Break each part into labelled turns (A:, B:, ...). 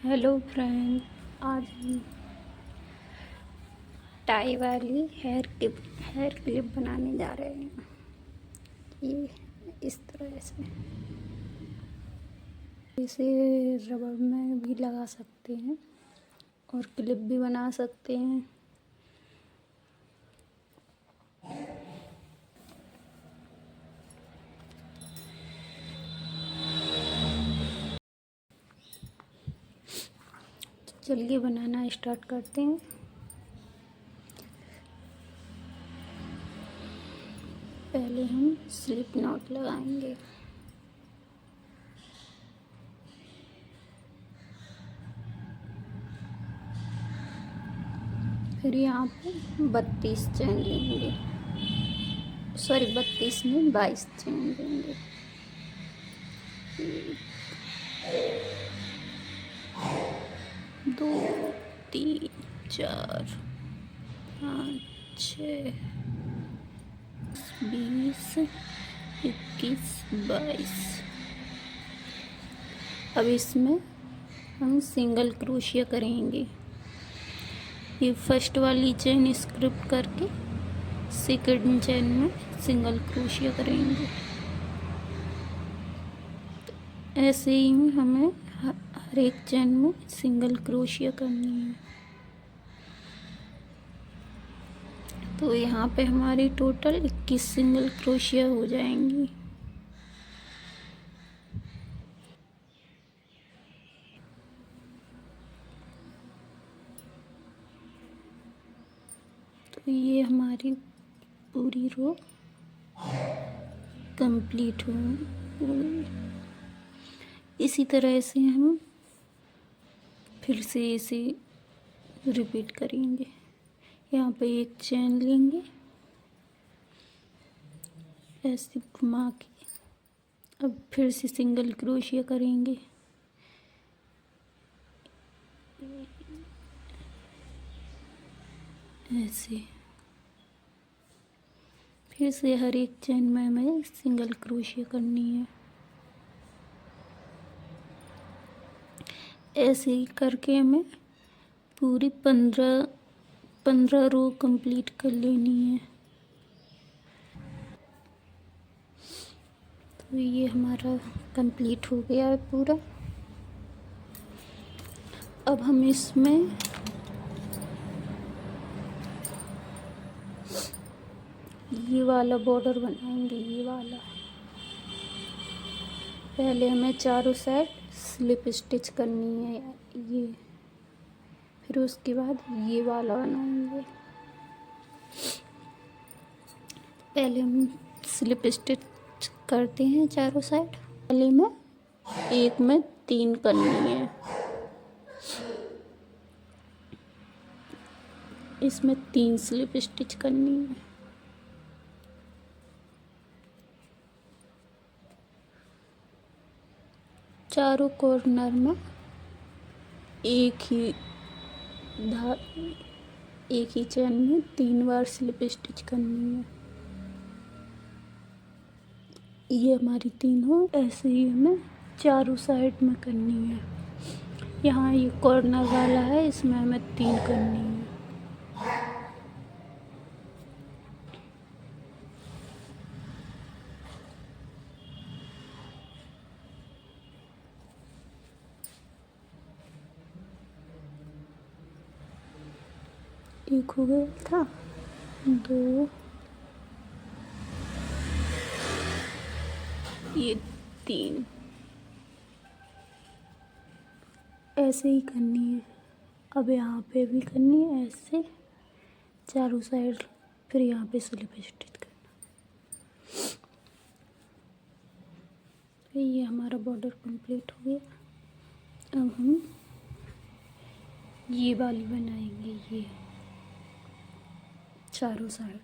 A: Hello friend, आज हम tie वाली हेयर क्लिप बनाने जा रहे हैं। ये इस तरह से इसे रबर में भी लगा सकते हैं और क्लिप भी बना सकते हैं। चलिए बनाना स्टार्ट करते हैं। पहले हम स्लिप नॉट लगाएंगे। फिर यहाँ पे 32 चैन लेंगे, सॉरी 32 नहीं 22 चैन लेंगे। 1 2 3 4 5 6 20 21 22। अब इसमें हम सिंगल क्रोशिया करेंगे। ये फर्स्ट वाली चेन स्किप करके सेकंड चेन में सिंगल क्रोशिया करेंगे। ऐसे ही हमें हर एक चेन में सिंगल क्रोशिया करनी है। तो यहाँ पे हमारी टोटल 21 सिंगल क्रोशिया हो जाएंगी। तो ये हमारी पूरी रो कंप्लीट हो गई। इसी तरह से हम फिर से इसे रिपीट करेंगे। यहाँ पे एक चेन लेंगे, ऐसे घुमा के अब फिर से सिंगल क्रोशिया करेंगे। ऐसे फिर से हर एक चेन में हमें सिंगल क्रोशिया करनी है। ऐसे ही करके हमें पूरी 15 रो कंप्लीट कर लेनी है। तो ये हमारा कंप्लीट हो गया है पूरा। अब हम इसमें ये वाला बॉर्डर बनाएंगे। ये वाला पहले हमें चारों साइड स्लिप स्टिच करनी है ये, फिर उसके बाद ये वाला बनाएंगे। पहले हम स्लिप स्टिच करते हैं चारों साइड। पहले में एक में 3 करनी है, इसमें 3 स्लिप स्टिच करनी है। चारों कॉर्नर में एक ही चेन में 3 बार स्लिप स्टिच करनी है। ये हमारी 3 हो। ऐसे ही हमें चारों साइड में करनी है। यहाँ ये कॉर्नर वाला है, इसमें हमें 3 करनी है। एक हो गया था, 2, ये 3। ऐसे ही करनी है। अब यहाँ पे भी करनी है ऐसे चारों साइड, फिर यहाँ पे स्लिप स्टिच करना। ये हमारा बॉर्डर कंप्लीट हो गया। अब हम ये वाली बनाएंगे, ये चारों साइड।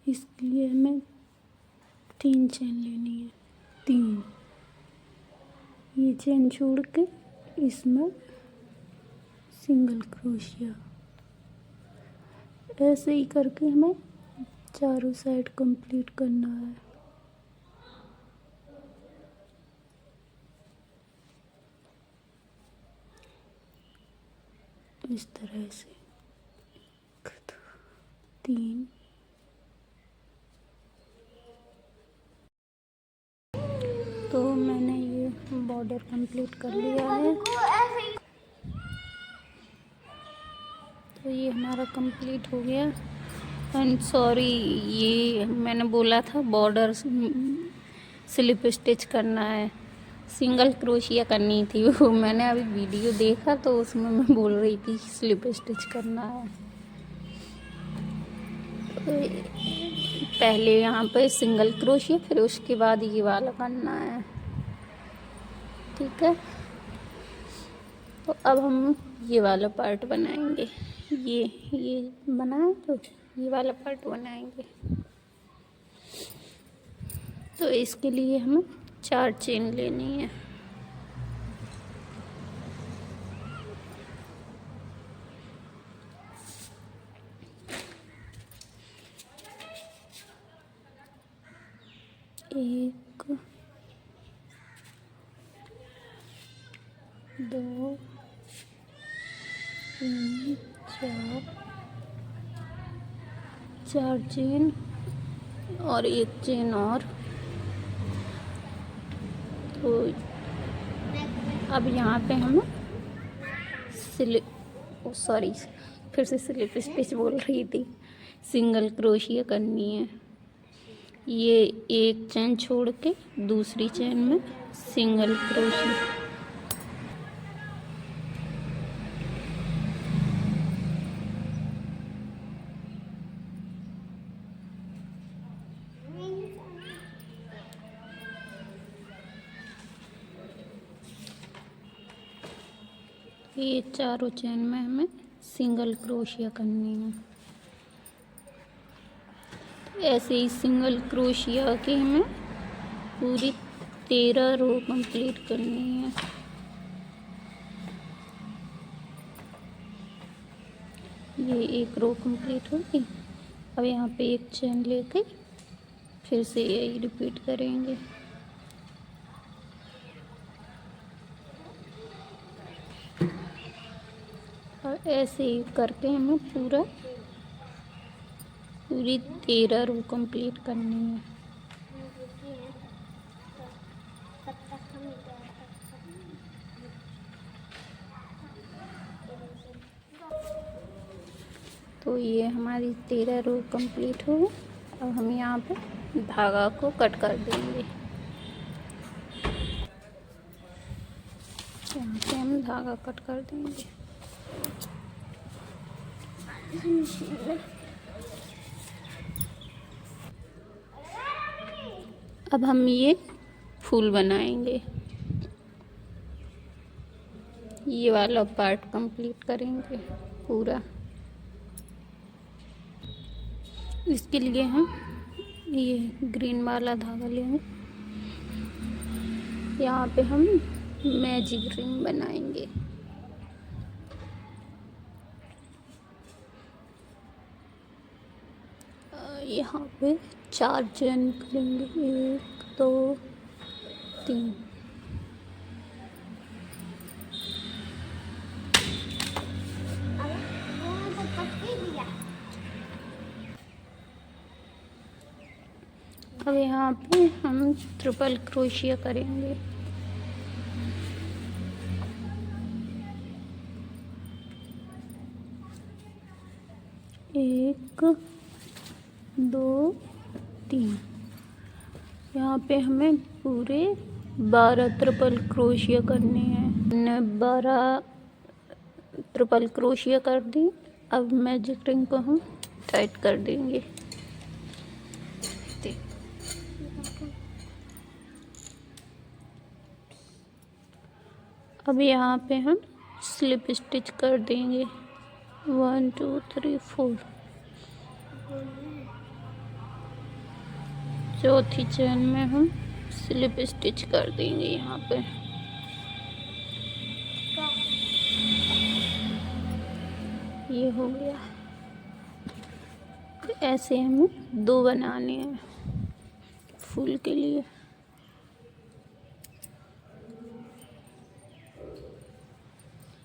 A: इसके लिए हमें 3 चेन लेनी है। 3 ये चेन छोड़ के इसमें सिंगल क्रोशिया। ऐसे ही करके हमें चारों साइड कंप्लीट करना है। इस तरह से 3 तो मैंने ये बॉर्डर कंप्लीट कर लिया है। तो ये हमारा कंप्लीट हो गया। एंड सॉरी, ये मैंने बोला था बॉर्डर स्लिप स्टिच करना है, सिंगल क्रोशिया करनी थी। वो मैंने अभी वीडियो देखा तो उसमें मैं बोल रही थी स्लिप स्टिच करना है। तो पहले यहाँ पे सिंगल क्रोशिया, फिर उसके बाद ये वाला करना है। ठीक है, तो अब हम ये वाला पार्ट बनाएंगे। ये बनाए तो ये वाला पार्ट बनाएंगे। तो इसके लिए हमें 4 चेन लेनी है। एक, 2, 3, 4 चेन और एक चेन और। तो अब यहाँ पे हमें सॉरी, फिर से स्लिप स्टिच बोल रही थी, सिंगल क्रोशिया करनी है। ये एक चेन छोड़ के दूसरी चेन में सिंगल क्रोशिया। ये चारों चेन में हमें सिंगल क्रोशिया करनी है। ऐसे ही सिंगल क्रोशिया के हमें पूरी 13 रो कंप्लीट करनी है। ये एक रो कंप्लीट होगी। अब यहाँ पे एक चेन लेके फिर से यही रिपीट करेंगे। और ऐसे ही करके हमें पूरी 13 रो कंप्लीट करनी है। तो ये हमारी 13 रो कंप्लीट हो गई। अब हम यहाँ पे धागा को कट कर देंगे। यहाँ पे हम धागा कट कर देंगे। अब हम ये फूल बनाएंगे। ये वाला पार्ट कंप्लीट करेंगे पूरा। इसके लिए हम ये ग्रीन वाला धागा लेंगे। यहाँ पे हम मैजिक रिंग बनाएंगे। यहाँ पे 4 चेन करेंगे, 1, 2, 3। अब यहाँ पे हम ट्रिपल क्रोशिया करेंगे। एक, 2, 3। यहाँ पे हमें पूरे 12 ट्रिपल क्रोशिया करने हैं। हमने 12 ट्रिपल क्रोशिया कर दी। अब मैजिक रिंग को हम टाइट कर देंगे। अब यहाँ पे हम स्लिप स्टिच कर देंगे। 1, 2, 3, 4। चौथी चेन में हम स्लिप स्टिच कर देंगे यहाँ पे। ये हो गया। ऐसे हमें 2 बनाने हैं फूल के लिए।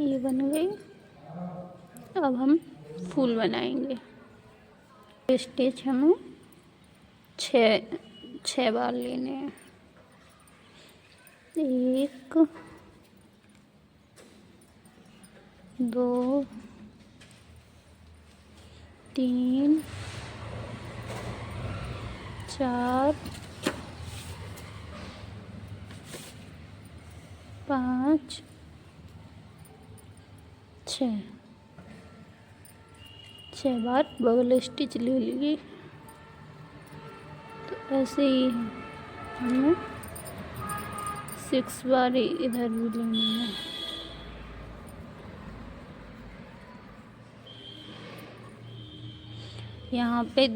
A: ये बन गई। अब हम फूल बनाएंगे। स्टिच हमें छः बार लेने हैं। 1 2 3 4 5 6 बार बबल स्टिच ले लिए। तो ऐसे ही हमें 6 बार इधर भी लेना है। यहाँ पे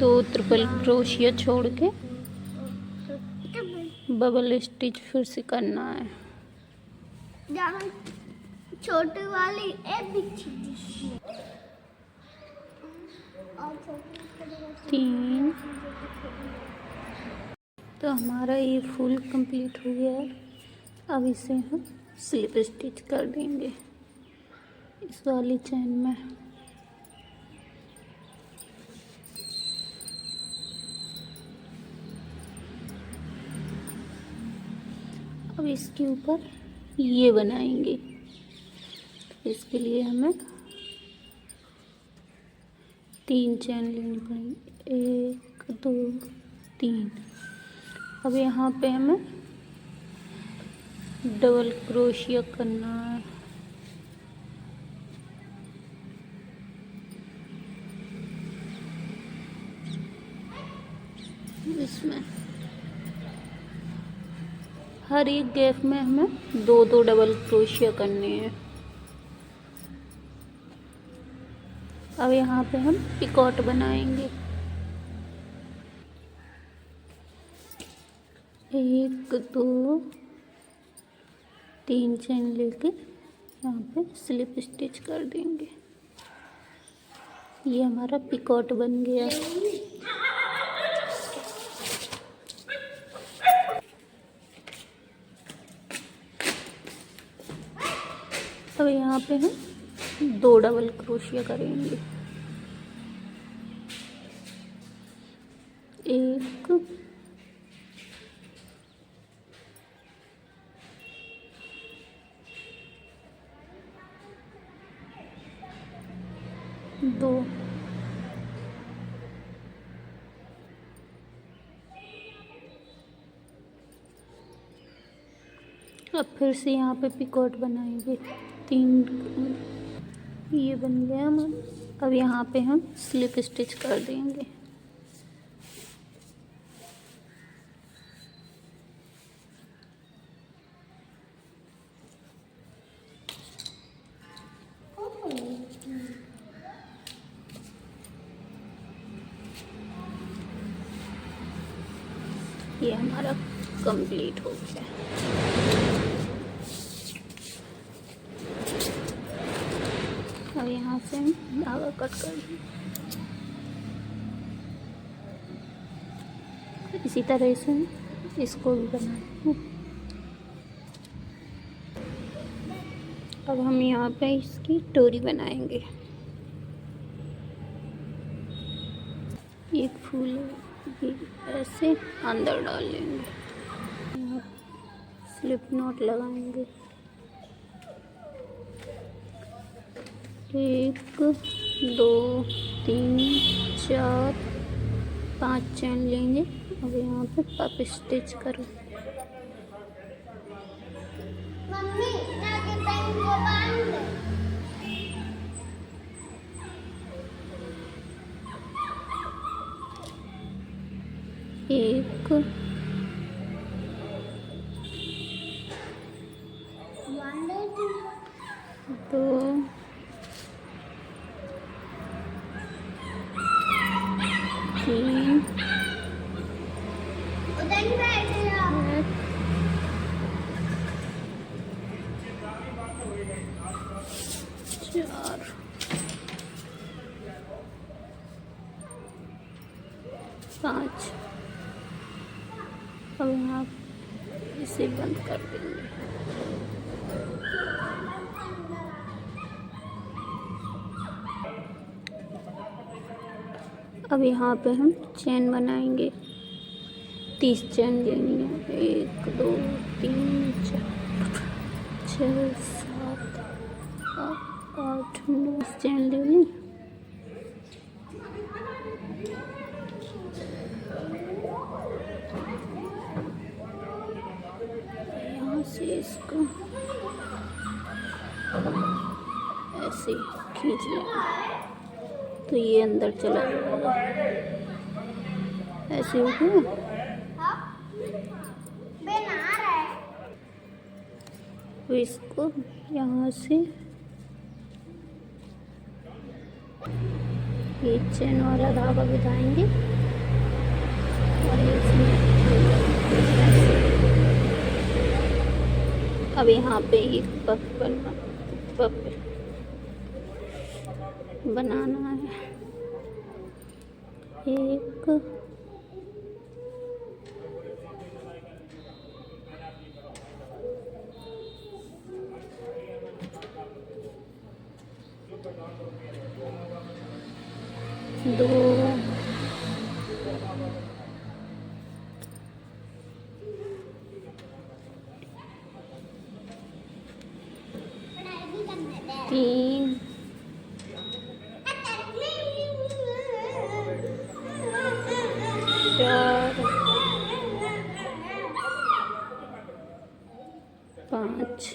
A: 2 ट्रिपल क्रोशिया छोड़ के बबल स्टिच फिर से करना है।
B: छोटी वाली एक
A: 3। तो हमारा ये फूल कंप्लीट हो गया है। अब इसे हम स्लिप स्टिच कर देंगे इस वाली चैन में। अब इसके ऊपर ये बनाएंगे। इसके लिए हमें 3 चैन लेनी पड़ेगी। 1 2 3। अब यहाँ पे हमें डबल क्रोशिया करना है। इसमें हर एक गैप में हमें 2 डबल क्रोशिया करने हैं। अब यहाँ पे हम पिकॉट बनाएंगे। 1 2 3 चैन लेके यहाँ पे स्लिप स्टिच कर देंगे। ये हमारा पिकॉट बन गया। अब यहाँ पे हम 2 डबल क्रोशिया करेंगे। 1 2। अब फिर से यहाँ पे पिकॉट बनाएंगे। 3 ये बन गया हमारा। अब यहाँ पे हम स्लिप स्टिच कर देंगे। ये हमारा कंप्लीट हो गया। अब यहाँ से हम धागा कट कर देंगे। इसी तरह से इसको भी बनाएंगे। अब हम यहाँ पे इसकी डोरी बनाएंगे। एक फूल ऐसे अंदर डाल लेंगे। यहाँ स्लिप नॉट लगाएंगे। 1 2 3 4 5 चैन लेंगे। अब यहाँ पे पफ स्टिच करो।
B: मम्मी नाके पेन को बांध दे।
A: 1 2 3
B: उधर ही बैठ जा।
A: 4 5। अब यहाँ इसे बंद कर देंगे। अब यहाँ पे हम चेन बनाएंगे। 30 चेन लेनी है। 1 2 3 4 6 7 8 9 चेन लेनी। यहाँ से इसको ऐसे खींच लेंगे तो ये अंदर चला जाएगा। ऐसे हो गया। तो इसको यहाँ से ये चेन वाला धागा बिठाएंगे और इसमें अब यहाँ पे एक पफ बनाना है। 1 2 3 4 5।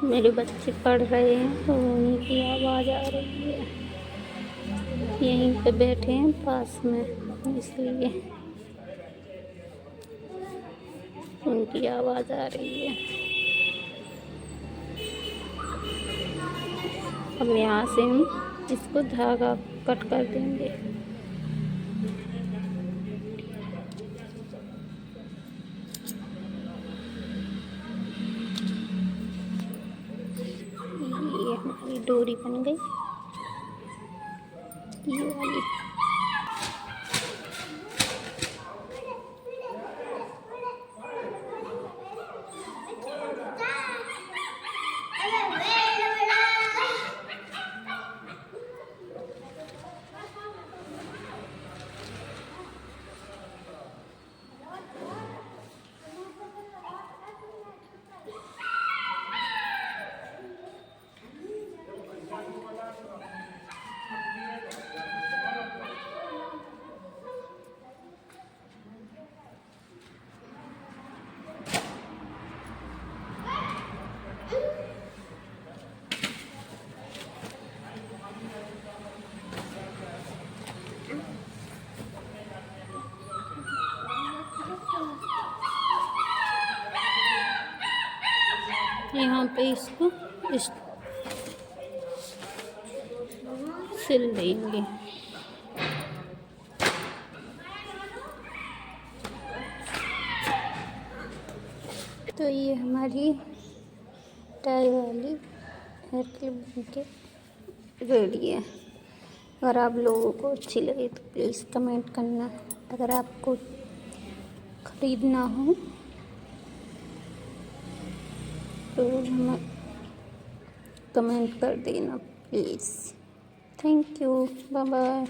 A: मेरे बच्चे पढ़ रहे हैं तो उन्हीं की आवाज़ आ रही है। यहीं पे बैठे हैं पास में, इसलिए उनकी आवाज़ आ रही है। अब यहाँ से हम इसको धागा कट कर देंगे। ये हमारी डोरी बन गई, ये वाली। यहाँ पे इसको सिल देंगे। तो ये हमारी टाई वाली हेयर क्लिप बनके रेडी है। अगर आप लोगों को अच्छी लगे तो प्लीज़ कमेंट करना। अगर आपको ख़रीदना हो तो हमें कमेंट कर देना please. Thank you, bye bye.